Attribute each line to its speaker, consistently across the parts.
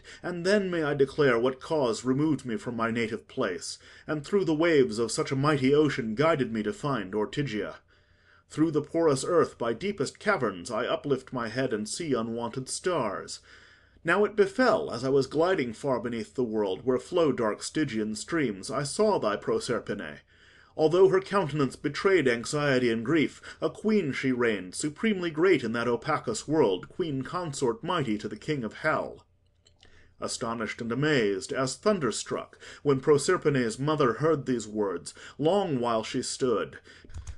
Speaker 1: deed, and then may I declare what cause removed me from my native place, and through the waves of such a mighty ocean guided me to find Ortygia. Through the porous earth by deepest caverns I uplift my head and see unwonted stars. Now it befell, as I was gliding far beneath the world, where flow dark Stygian streams, I saw thy Proserpine. Although her countenance betrayed anxiety and grief, a queen she reigned, supremely great in that opacous world, queen consort mighty to the king of hell. Astonished and amazed, as thunderstruck, when Proserpine's mother heard these words, long while she stood,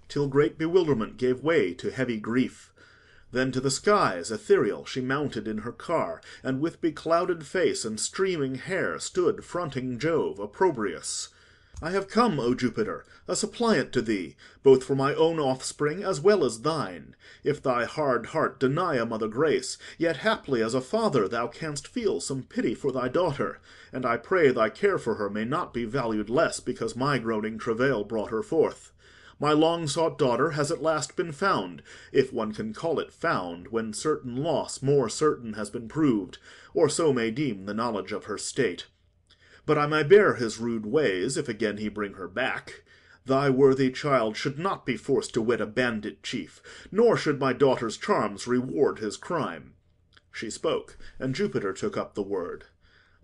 Speaker 1: till great bewilderment gave way to heavy grief. Then to the skies, ethereal, she mounted in her car, and with beclouded face and streaming hair stood fronting Jove, opprobrious. I have come, O Jupiter, a suppliant to thee, both for my own offspring as well as thine. If thy hard heart deny a mother grace, yet haply as a father thou canst feel some pity for thy daughter, and I pray thy care for her may not be valued less because my groaning travail brought her forth. My long-sought daughter has at last been found, if one can call it found, when certain loss more certain has been proved, or so may deem the knowledge of her state. But I may bear his rude ways, if again he bring her back. Thy worthy child should not be forced to wed a bandit chief, nor should my daughter's charms reward his crime. She spoke, and Jupiter took up the word.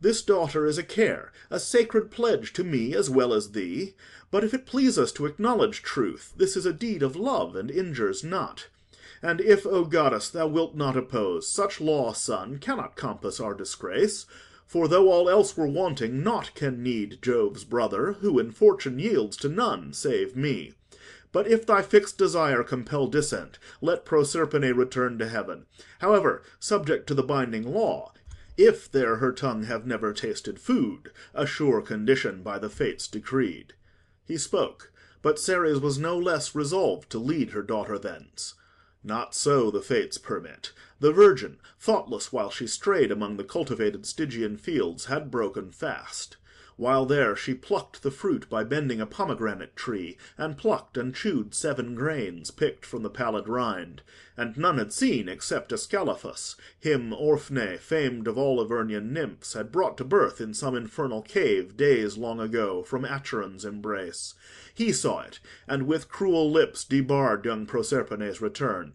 Speaker 1: This daughter is a care, a sacred pledge to me as well as thee. But if it please us to acknowledge truth, this is a deed of love, and injures not. And if, O goddess, thou wilt not oppose, such law, son, cannot compass our disgrace. For though all else were wanting, naught can need Jove's brother, who in fortune yields to none save me. But if thy fixed desire compel dissent, let Proserpine return to heaven, however, subject to the binding law, if there her tongue have never tasted food, a sure condition by the fates decreed. He spoke, but Ceres was no less resolved to lead her daughter thence. Not so the fates permit. The virgin, thoughtless while she strayed among the cultivated Stygian fields, had broken fast. While there she plucked the fruit by bending a pomegranate tree, and plucked and chewed 7 grains picked from the pallid rind, and none had seen except Ascalaphus, him Orphne, famed of all Avernian nymphs, had brought to birth in some infernal cave days long ago from Acheron's embrace. He saw it, and with cruel lips debarred young Proserpine's return.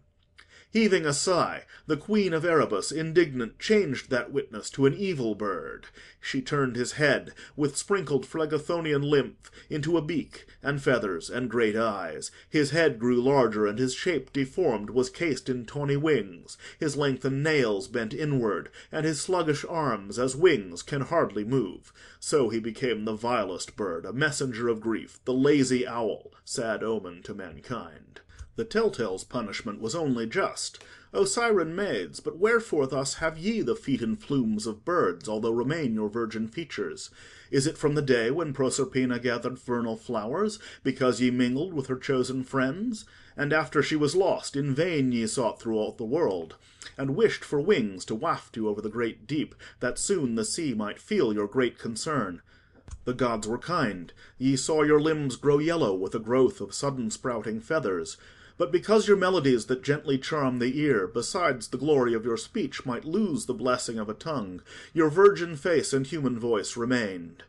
Speaker 1: Heaving a sigh, the queen of Erebus, indignant, changed that witness to an evil bird. She turned his head, with sprinkled Phlegethonian lymph, into a beak, and feathers, and great eyes. His head grew larger, and his shape deformed was cased in tawny wings. His lengthened nails bent inward, and his sluggish arms, as wings, can hardly move. So he became the vilest bird, a messenger of grief, the lazy owl, sad omen to mankind. The telltale's punishment was only just. O Siren maids, but wherefore thus have ye the feet and plumes of birds, although remain your virgin features? Is it from the day when Proserpina gathered vernal flowers, because ye mingled with her chosen friends? And after she was lost, in vain ye sought throughout the world, and wished for wings to waft you over the great deep, that soon the sea might feel your great concern. The gods were kind. Ye saw your limbs grow yellow with a growth of sudden sprouting feathers. But because your melodies that gently charm the ear, besides the glory of your speech, might lose the blessing of a tongue, your virgin face and human voice remained.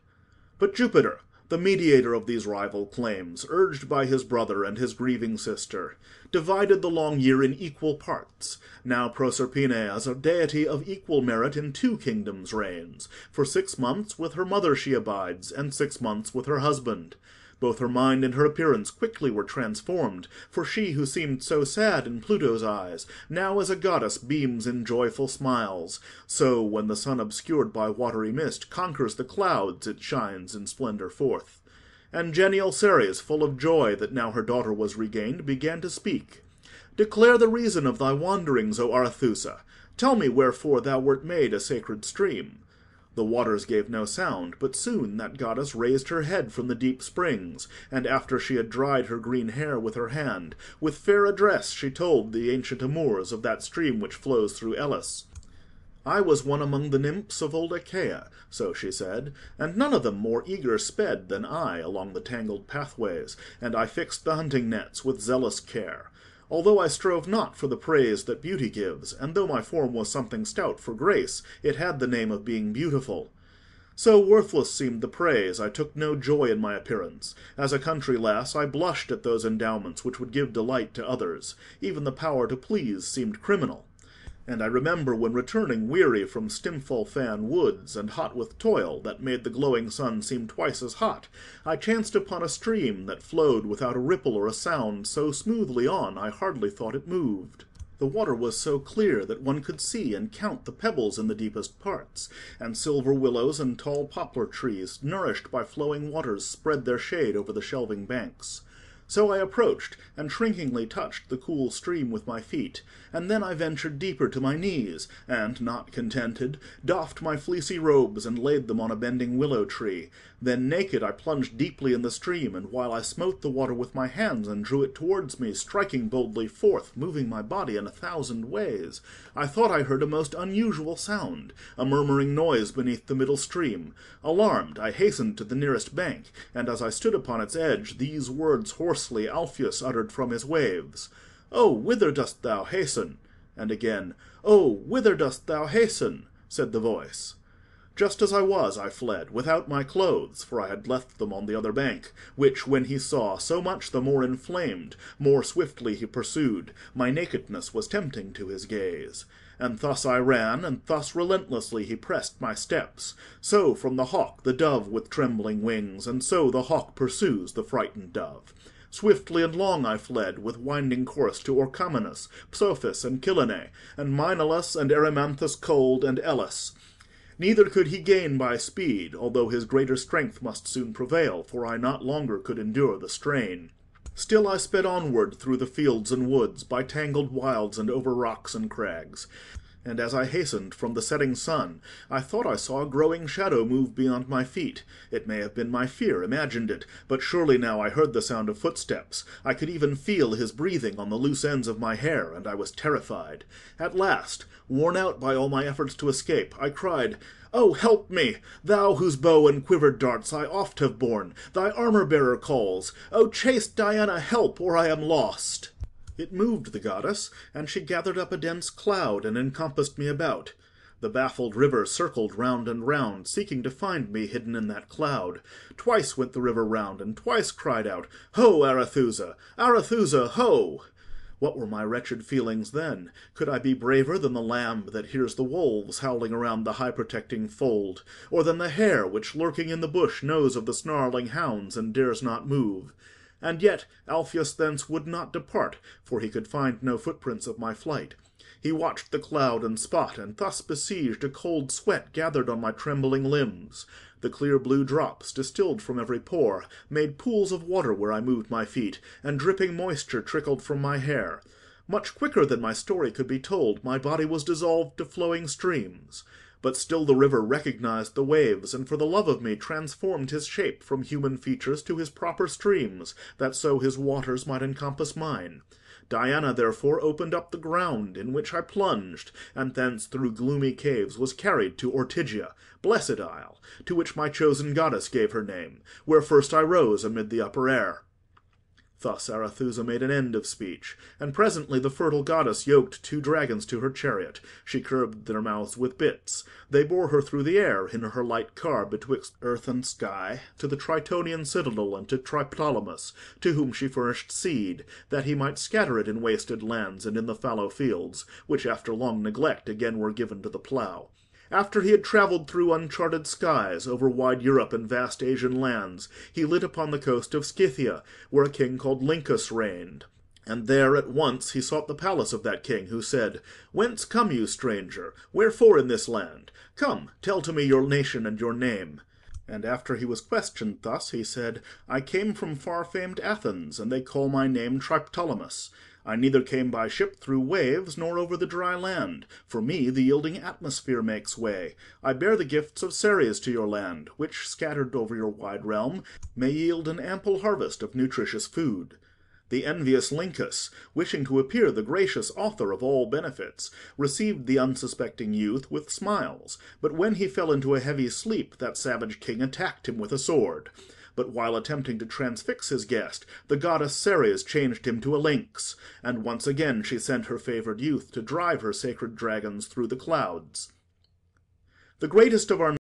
Speaker 1: But Jupiter, the mediator of these rival claims, urged by his brother and his grieving sister, divided the long year in equal parts. Now Proserpine, as a deity of equal merit, in 2 kingdoms reigns. For 6 months with her mother she abides, and 6 months with her husband. Both her mind and her appearance quickly were transformed, for she who seemed so sad in Pluto's eyes, now as a goddess beams in joyful smiles. So, when the sun obscured by watery mist conquers the clouds, it shines in splendor forth. And genial Ceres, full of joy that now her daughter was regained, began to speak. Declare the reason of thy wanderings, O Arethusa. Tell me wherefore thou wert made a sacred stream. The waters gave no sound, but soon that goddess raised her head from the deep springs, and after she had dried her green hair with her hand, with fair address she told the ancient amours of that stream which flows through Elis. I was one among the nymphs of old Achaea, so she said, and none of them more eager sped than I along the tangled pathways, and I fixed the hunting nets with zealous care. Although I strove not for the praise that beauty gives, and though my form was something stout for grace, it had the name of being beautiful. So worthless seemed the praise, I took no joy in my appearance. As a country lass, I blushed at those endowments which would give delight to others. Even the power to please seemed criminal. And I remember when returning weary from Stimfalfan woods, and hot with toil that made the glowing sun seem twice as hot, I chanced upon a stream that flowed without a ripple or a sound so smoothly on I hardly thought it moved. The water was so clear that one could see and count the pebbles in the deepest parts, and silver willows and tall poplar trees, nourished by flowing waters, spread their shade over the shelving banks. So I approached, and shrinkingly touched the cool stream with my feet, and then I ventured deeper to my knees, and, not contented, doffed my fleecy robes and laid them on a bending willow tree. Then naked I plunged deeply in the stream, and while I smote the water with my hands and drew it towards me, striking boldly forth, moving my body in 1,000 ways, I thought I heard a most unusual sound, a murmuring noise beneath the middle stream. Alarmed, I hastened to the nearest bank, and as I stood upon its edge, these words hoarsely Alpheus uttered from his waves: "Oh, whither dost thou hasten?" And again, "Oh, whither dost thou hasten?" said the voice. Just as I was, I fled, without my clothes, for I had left them on the other bank, which, when he saw, so much the more inflamed, more swiftly he pursued. My nakedness was tempting to his gaze. And thus I ran, and thus relentlessly he pressed my steps. So from the hawk the dove with trembling wings, and so the hawk pursues the frightened dove. Swiftly and long I fled, with winding course to Orchomenus, Psophis, and Kyllene, and Menelaus, and Erymanthus cold, and Elis. Neither could he gain by speed, although his greater strength must soon prevail, for I not longer could endure the strain. Still I sped onward through the fields and woods, by tangled wilds and over rocks and crags. And as I hastened from the setting sun, I thought I saw a growing shadow move beyond my feet. It may have been my fear imagined it, but surely now I heard the sound of footsteps. I could even feel his breathing on the loose ends of my hair, and I was terrified. At last, worn out by all my efforts to escape, I cried, "Oh, help me! Thou whose bow and quivered darts I oft have borne, thy armor-bearer calls. O chaste Diana, help, or I am lost!" It moved the goddess, and she gathered up a dense cloud and encompassed me about. The baffled river circled round and round, seeking to find me hidden in that cloud. Twice went the river round, and twice cried out, "Ho, Arethusa! Arethusa, ho!" What were my wretched feelings then? Could I be braver than the lamb that hears the wolves howling around the high-protecting fold, or than the hare which, lurking in the bush, knows of the snarling hounds and dares not move? And yet Alpheus thence would not depart, for he could find no footprints of my flight. He watched the cloud and spot, and thus besieged a cold sweat gathered on my trembling limbs. The clear blue drops, distilled from every pore, made pools of water where I moved my feet, and dripping moisture trickled from my hair. Much quicker than my story could be told, my body was dissolved to flowing streams. But still the river recognized the waves, and for the love of me transformed his shape from human features to his proper streams, that so his waters might encompass mine. Diana therefore opened up the ground, in which I plunged, and thence through gloomy caves was carried to Ortygia, blessed isle, to which my chosen goddess gave her name, where first I rose amid the upper air. Thus Arethusa made an end of speech, and presently the fertile goddess yoked 2 dragons to her chariot. She curbed their mouths with bits. They bore her through the air in her light car betwixt earth and sky, to the Tritonian citadel and to Triptolemus, to whom she furnished seed, that he might scatter it in wasted lands and in the fallow fields, which after long neglect again were given to the plough. After he had travelled through uncharted skies, over wide Europe and vast Asian lands, he lit upon the coast of Scythia, where a king called Lyncus reigned. And there at once he sought the palace of that king, who said, "Whence come you, stranger? Wherefore in this land? Come, tell to me your nation and your name." And after he was questioned thus, he said, "I came from far-famed Athens, and they call my name Triptolemus. I neither came by ship through waves, nor over the dry land. For me the yielding atmosphere makes way. I bear the gifts of Ceres to your land, which, scattered over your wide realm, may yield an ample harvest of nutritious food." The envious Lyncus, wishing to appear the gracious author of all benefits, received the unsuspecting youth with smiles, but when he fell into a heavy sleep, that savage king attacked him with a sword. but while attempting to transfix his guest, the goddess Ceres changed him to a lynx, and once again she sent her favoured youth to drive her sacred dragons through the clouds. The greatest of our